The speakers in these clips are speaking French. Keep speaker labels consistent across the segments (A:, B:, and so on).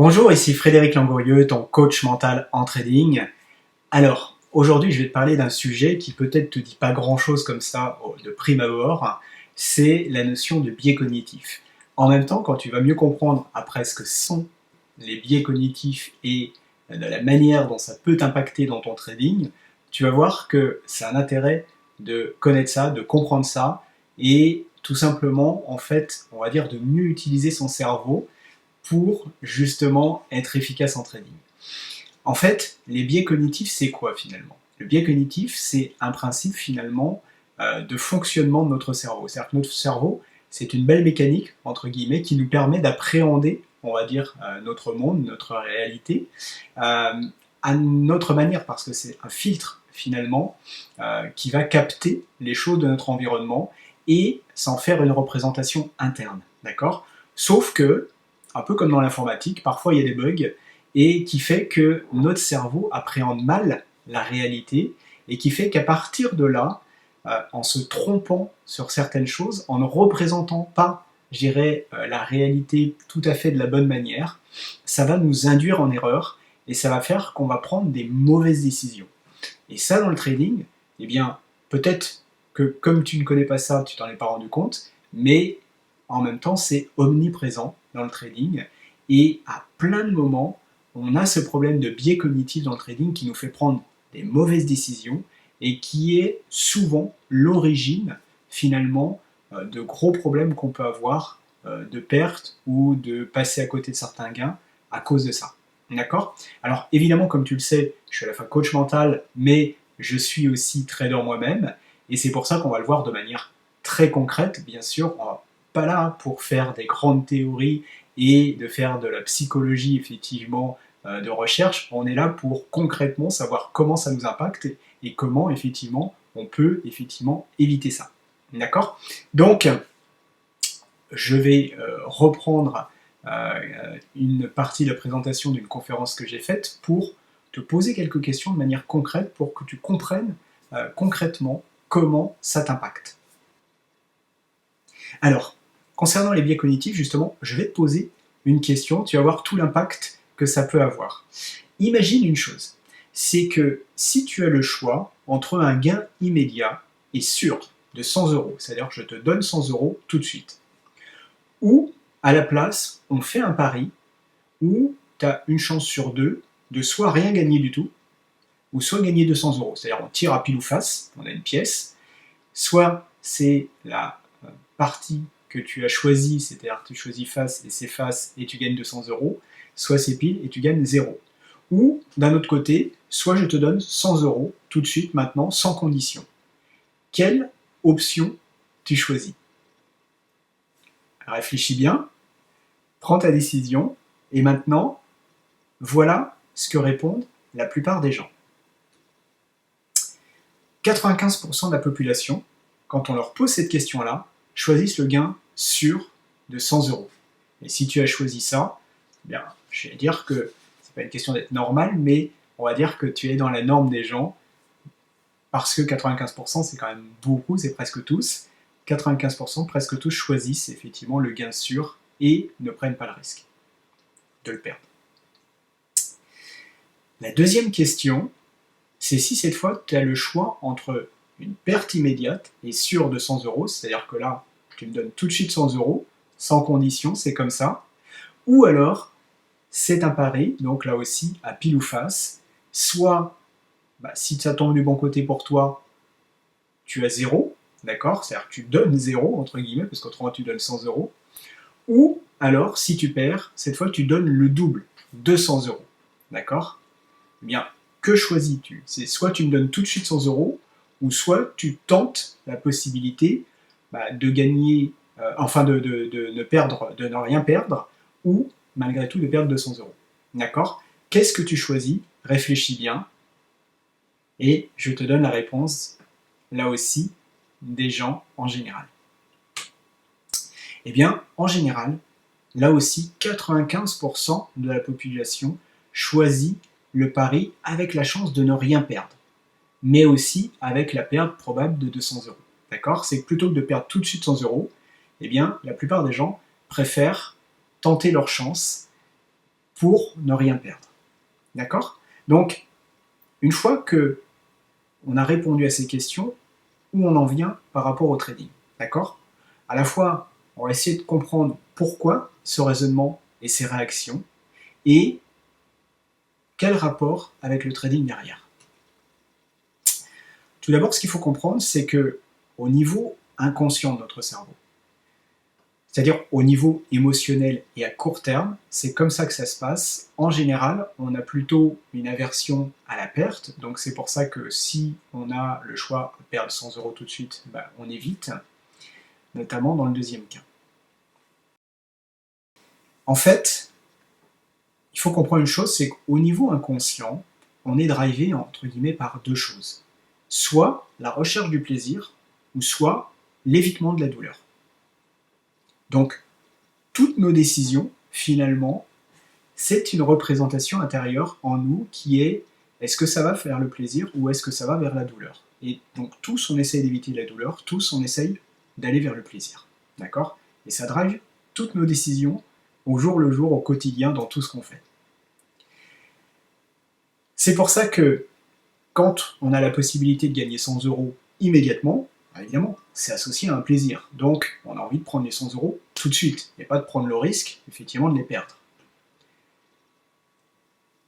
A: Bonjour, ici Frédéric Langourieux, ton coach mental en trading. Alors, aujourd'hui, je vais te parler d'un sujet qui peut-être te dit pas grand-chose comme ça de prime abord, c'est la notion de biais cognitif. En même temps, quand tu vas mieux comprendre après ce que sont les biais cognitifs et de la manière dont ça peut t'impacter dans ton trading, tu vas voir que c'est un intérêt de connaître ça, de comprendre ça, et tout simplement, en fait, on va dire de mieux utiliser son cerveau pour justement être efficace en trading. En fait, les biais cognitifs, c'est quoi finalement? Le biais cognitif, c'est un principe finalement de fonctionnement de notre cerveau. C'est-à-dire que notre cerveau, c'est une belle mécanique, entre guillemets, qui nous permet d'appréhender, on va dire, notre monde, notre réalité, à notre manière, parce que c'est un filtre finalement qui va capter les choses de notre environnement et s'en faire une représentation interne, d'accord? Sauf que, un peu comme dans l'informatique, parfois il y a des bugs, et qui fait que notre cerveau appréhende mal la réalité, et qui fait qu'à partir de là, en se trompant sur certaines choses, en ne représentant pas, je dirais, la réalité tout à fait de la bonne manière, ça va nous induire en erreur, et ça va faire qu'on va prendre des mauvaises décisions. Et ça, dans le trading, eh bien, peut-être que comme tu ne connais pas ça, tu t'en es pas rendu compte, mais en même temps, c'est omniprésent dans le trading. Et à plein de moments, on a ce problème de biais cognitif dans le trading qui nous fait prendre des mauvaises décisions et qui est souvent l'origine, finalement, de gros problèmes qu'on peut avoir, de pertes ou de passer à côté de certains gains à cause de ça. D'accord? Alors évidemment, comme tu le sais, je suis à la fois coach mental, mais je suis aussi trader moi-même, et c'est pour ça qu'on va le voir de manière très concrète. Bien sûr, on va pas là pour faire des grandes théories et de faire de la psychologie, effectivement, de recherche. On est là pour concrètement savoir comment ça nous impacte et comment, effectivement, on peut, effectivement, éviter ça. D'accord? Donc, je vais reprendre une partie de la présentation d'une conférence que j'ai faite pour te poser quelques questions de manière concrète pour que tu comprennes concrètement comment ça t'impacte. Alors, concernant les biais cognitifs, justement, je vais te poser une question, tu vas voir tout l'impact que ça peut avoir. Imagine une chose, c'est que si tu as le choix entre un gain immédiat et sûr de 100 euros, c'est-à-dire que je te donne 100 euros tout de suite, ou à la place, on fait un pari où tu as une chance sur deux de soit rien gagner du tout, ou soit gagner 200 euros. C'est-à-dire on tire à pile ou face, on a une pièce, soit c'est la partie que tu as choisie, c'est-à-dire que tu choisis face et c'est face et tu gagnes 200 euros, soit c'est pile et tu gagnes 0. Ou d'un autre côté, soit je te donne 100 euros tout de suite maintenant sans condition. Quelle option tu choisis? Réfléchis bien, prends ta décision et maintenant, voilà ce que répondent la plupart des gens. 95% de la population, quand on leur pose cette question-là, choisissent le gain sûr de 100 euros. Et si tu as choisi ça, bien, je vais dire que c'est pas une question d'être normal, mais on va dire que tu es dans la norme des gens, parce que 95% c'est quand même beaucoup, c'est presque tous. 95% presque tous choisissent effectivement le gain sûr et ne prennent pas le risque de le perdre. La deuxième question, c'est si cette fois tu as le choix entre une perte immédiate et sûre de 100 euros, c'est-à-dire que là, tu me donnes tout de suite 100 euros, sans condition, c'est comme ça, ou alors c'est un pari, donc là aussi à pile ou face, soit si ça tombe du bon côté pour toi, tu as 0, d'accord? C'est-à-dire que tu donnes 0, entre guillemets, parce qu'autrement tu donnes 100 euros, ou alors si tu perds, cette fois tu donnes le double, 200 euros, d'accord? Eh bien, que choisis-tu? C'est soit tu me donnes tout de suite 100 euros, ou soit tu tentes la possibilité de gagner, enfin de ne perdre, de ne rien perdre, ou malgré tout de perdre 200 euros. D'accord? Qu'est-ce que tu choisis? Réfléchis bien, et je te donne la réponse, là aussi, des gens en général. Eh bien, en général, là aussi, 95% de la population choisit le pari avec la chance de ne rien perdre, mais aussi avec la perte probable de 200 euros. D'accord? C'est que plutôt que de perdre tout de suite 100 euros, eh bien, la plupart des gens préfèrent tenter leur chance pour ne rien perdre. D'accord? Donc, une fois que on a répondu à ces questions, où on en vient par rapport au trading. D'accord? À la fois, on va essayer de comprendre pourquoi ce raisonnement et ces réactions, et quel rapport avec le trading derrière. Tout d'abord, ce qu'il faut comprendre, c'est que au niveau inconscient de notre cerveau, c'est-à-dire au niveau émotionnel et à court terme, c'est comme ça que ça se passe. En général, on a plutôt une aversion à la perte, donc c'est pour ça que si on a le choix de perdre 100 € tout de suite, on évite, notamment dans le deuxième cas. En fait, il faut comprendre une chose, c'est qu'au niveau inconscient, on est drivé entre guillemets par deux choses. Soit la recherche du plaisir, ou soit l'évitement de la douleur. Donc, toutes nos décisions, finalement, c'est une représentation intérieure en nous qui est est-ce que ça va vers le plaisir ou est-ce que ça va vers la douleur? Et donc tous on essaye d'éviter la douleur, tous on essaye d'aller vers le plaisir. D'accord? Et ça drive toutes nos décisions au jour le jour, au quotidien, dans tout ce qu'on fait. C'est pour ça que quand on a la possibilité de gagner 100 € immédiatement, évidemment, c'est associé à un plaisir. Donc, on a envie de prendre les 100 € tout de suite, et pas de prendre le risque, effectivement, de les perdre.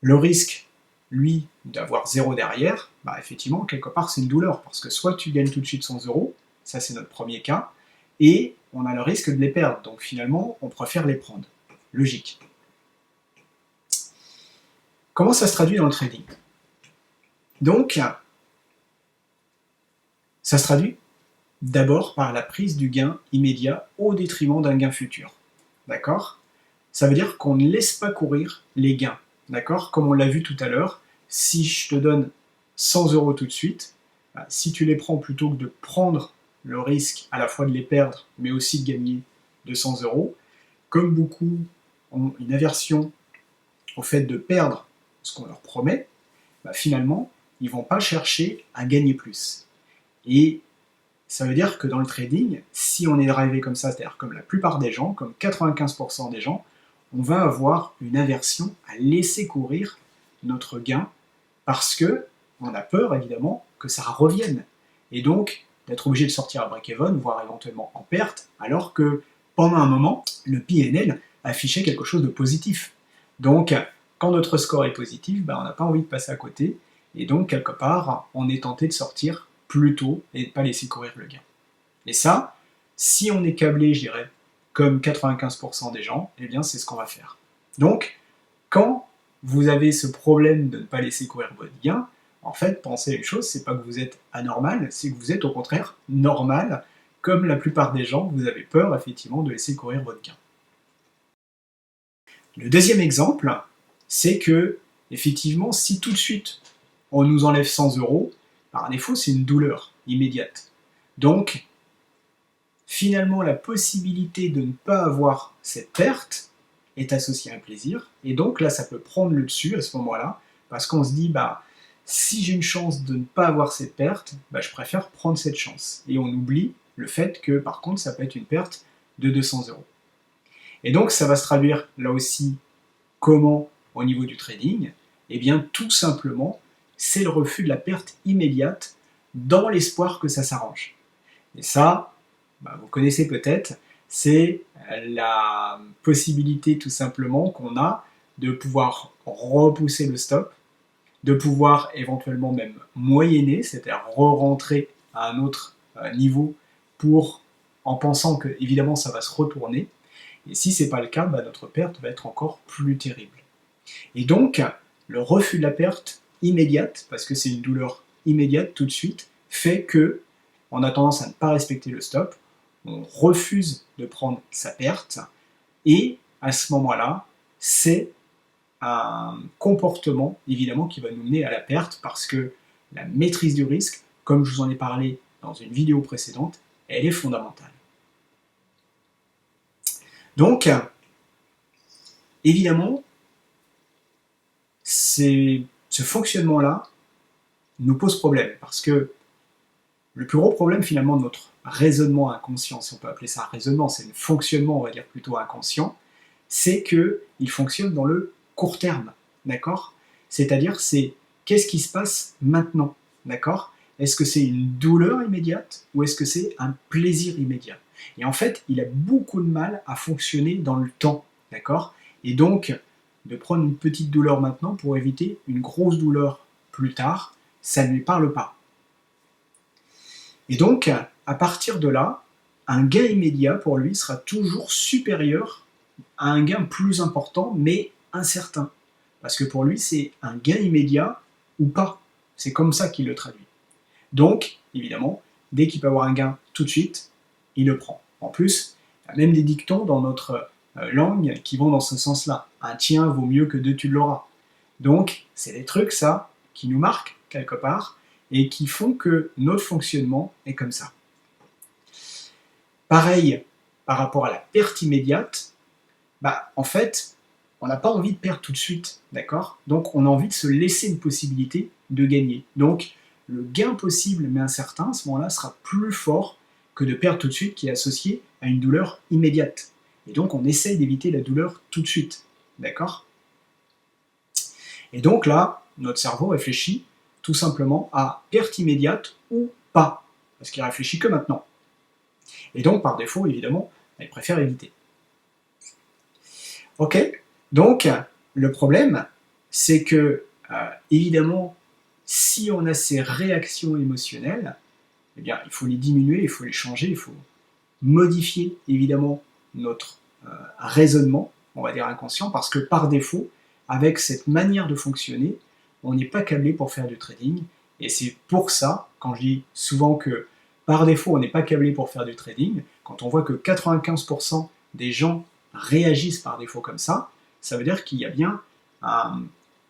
A: Le risque, lui, d'avoir 0 derrière, effectivement, quelque part, c'est une douleur, parce que soit tu gagnes tout de suite 100 €, ça c'est notre premier cas, et on a le risque de les perdre, donc finalement, on préfère les prendre. Logique. Comment ça se traduit dans le trading? Donc, ça se traduit d'abord par la prise du gain immédiat au détriment d'un gain futur. D'accord? Ça veut dire qu'on ne laisse pas courir les gains. D'accord? Comme on l'a vu tout à l'heure, si je te donne 100 € tout de suite, si tu les prends plutôt que de prendre le risque à la fois de les perdre, mais aussi de gagner 200 €, comme beaucoup ont une aversion au fait de perdre ce qu'on leur promet, finalement, ils ne vont pas chercher à gagner plus. Et ça veut dire que dans le trading, si on est drivé comme ça, c'est-à-dire comme la plupart des gens, comme 95% des gens, on va avoir une aversion à laisser courir notre gain parce que on a peur évidemment que ça revienne. Et donc d'être obligé de sortir à break-even, voire éventuellement en perte, alors que pendant un moment, le PNL affichait quelque chose de positif. Donc quand notre score est positif, on n'a pas envie de passer à côté, et donc quelque part, on est tenté de sortir plus tôt et de ne pas laisser courir le gain. Et ça, si on est câblé, je dirais, comme 95% des gens, eh bien c'est ce qu'on va faire. Donc, quand vous avez ce problème de ne pas laisser courir votre gain, en fait, pensez à une chose, c'est pas que vous êtes anormal, c'est que vous êtes au contraire normal, comme la plupart des gens, vous avez peur effectivement de laisser courir votre gain. Le deuxième exemple, c'est que, effectivement, si tout de suite on nous enlève 100 €, par défaut, c'est une douleur immédiate. Donc, finalement, la possibilité de ne pas avoir cette perte est associée à un plaisir, et donc là, ça peut prendre le dessus à ce moment-là, parce qu'on se dit, si j'ai une chance de ne pas avoir cette perte, je préfère prendre cette chance. Et on oublie le fait que, par contre, ça peut être une perte de 200 €. Et donc, ça va se traduire, là aussi, comment au niveau du trading? Eh bien, tout simplement, c'est le refus de la perte immédiate dans l'espoir que ça s'arrange. Et ça, vous connaissez peut-être, c'est la possibilité tout simplement qu'on a de pouvoir repousser le stop, de pouvoir éventuellement même moyenner, c'est-à-dire re-rentrer à un autre niveau en pensant que évidemment ça va se retourner. Et si ce n'est pas le cas, notre perte va être encore plus terrible. Et donc, le refus de la perte immédiate, parce que c'est une douleur immédiate tout de suite, fait que on a tendance à ne pas respecter le stop, on refuse de prendre sa perte, et à ce moment-là, c'est un comportement évidemment qui va nous mener à la perte, parce que la maîtrise du risque, comme je vous en ai parlé dans une vidéo précédente, elle est fondamentale. Donc, évidemment, ce fonctionnement-là nous pose problème, parce que le plus gros problème finalement de notre raisonnement inconscient, si on peut appeler ça un raisonnement, c'est un fonctionnement on va dire plutôt inconscient, c'est qu'il fonctionne dans le court terme, d'accord? C'est-à-dire, c'est qu'est-ce qui se passe maintenant, d'accord? Est-ce que c'est une douleur immédiate ou est-ce que c'est un plaisir immédiat? Et en fait, il a beaucoup de mal à fonctionner dans le temps, d'accord? Et donc, de prendre une petite douleur maintenant pour éviter une grosse douleur plus tard, ça ne lui parle pas. Et donc, à partir de là, un gain immédiat pour lui sera toujours supérieur à un gain plus important, mais incertain. Parce que pour lui, c'est un gain immédiat ou pas. C'est comme ça qu'il le traduit. Donc, évidemment, dès qu'il peut avoir un gain tout de suite, il le prend. En plus, il y a même des dictons dans notre langue qui vont dans ce sens-là. Un tien vaut mieux que deux tu l'auras. Donc, c'est des trucs, ça, qui nous marquent quelque part et qui font que notre fonctionnement est comme ça. Pareil, par rapport à la perte immédiate, en fait, on n'a pas envie de perdre tout de suite, d'accord? Donc, on a envie de se laisser une possibilité de gagner. Donc, le gain possible mais incertain, à ce moment-là, sera plus fort que de perdre tout de suite, qui est associé à une douleur immédiate. Et donc, on essaye d'éviter la douleur tout de suite, d'accord? Et donc là, notre cerveau réfléchit tout simplement à perte immédiate ou pas, parce qu'il réfléchit que maintenant. Et donc, par défaut, évidemment, il préfère éviter. Ok, donc le problème, c'est que, évidemment, si on a ces réactions émotionnelles, eh bien, il faut les diminuer, il faut les changer, il faut modifier, évidemment, notre raisonnement, on va dire inconscient, parce que par défaut, avec cette manière de fonctionner, on n'est pas câblé pour faire du trading, et c'est pour ça, quand je dis souvent que par défaut, on n'est pas câblé pour faire du trading, quand on voit que 95% des gens réagissent par défaut comme ça veut dire qu'il y a bien un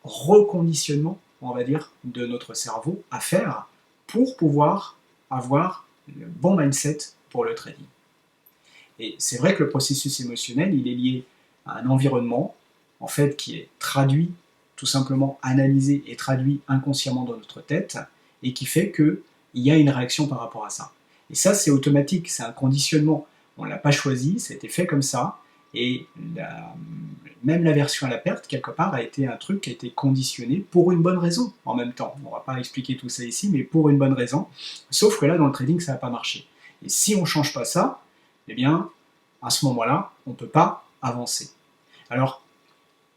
A: reconditionnement, on va dire, de notre cerveau à faire pour pouvoir avoir le bon mindset pour le trading. Et c'est vrai que le processus émotionnel, il est lié à un environnement, en fait, qui est traduit, tout simplement analysé et traduit inconsciemment dans notre tête, et qui fait qu'il y a une réaction par rapport à ça. Et ça, c'est automatique, c'est un conditionnement. On ne l'a pas choisi, ça a été fait comme ça, et même l'aversion à la perte, quelque part, a été un truc qui a été conditionné pour une bonne raison, en même temps. On ne va pas expliquer tout ça ici, mais pour une bonne raison. Sauf que là, dans le trading, ça n'a pas marché. Et si on ne change pas ça, eh bien, à ce moment-là, on ne peut pas avancer. Alors,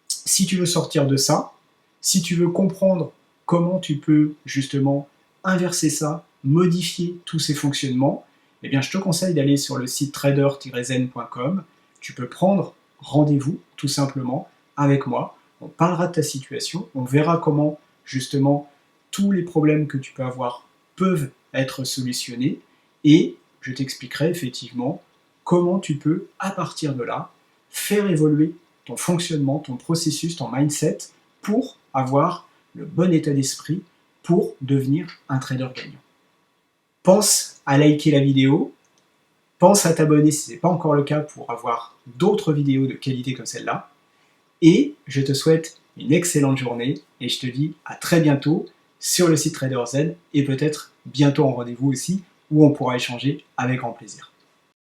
A: si tu veux sortir de ça, si tu veux comprendre comment tu peux justement inverser ça, modifier tous ces fonctionnements, eh bien, je te conseille d'aller sur le site trader-zen.com. Tu peux prendre rendez-vous, tout simplement, avec moi. On parlera de ta situation, on verra comment, justement, tous les problèmes que tu peux avoir peuvent être solutionnés, et je t'expliquerai effectivement comment tu peux, à partir de là, faire évoluer ton fonctionnement, ton processus, ton mindset, pour avoir le bon état d'esprit pour devenir un trader gagnant. Pense à liker la vidéo, pense à t'abonner si ce n'est pas encore le cas pour avoir d'autres vidéos de qualité comme celle-là, et je te souhaite une excellente journée, et je te dis à très bientôt sur le site Trader Zen, et peut-être bientôt en rendez-vous aussi, où on pourra échanger avec grand plaisir.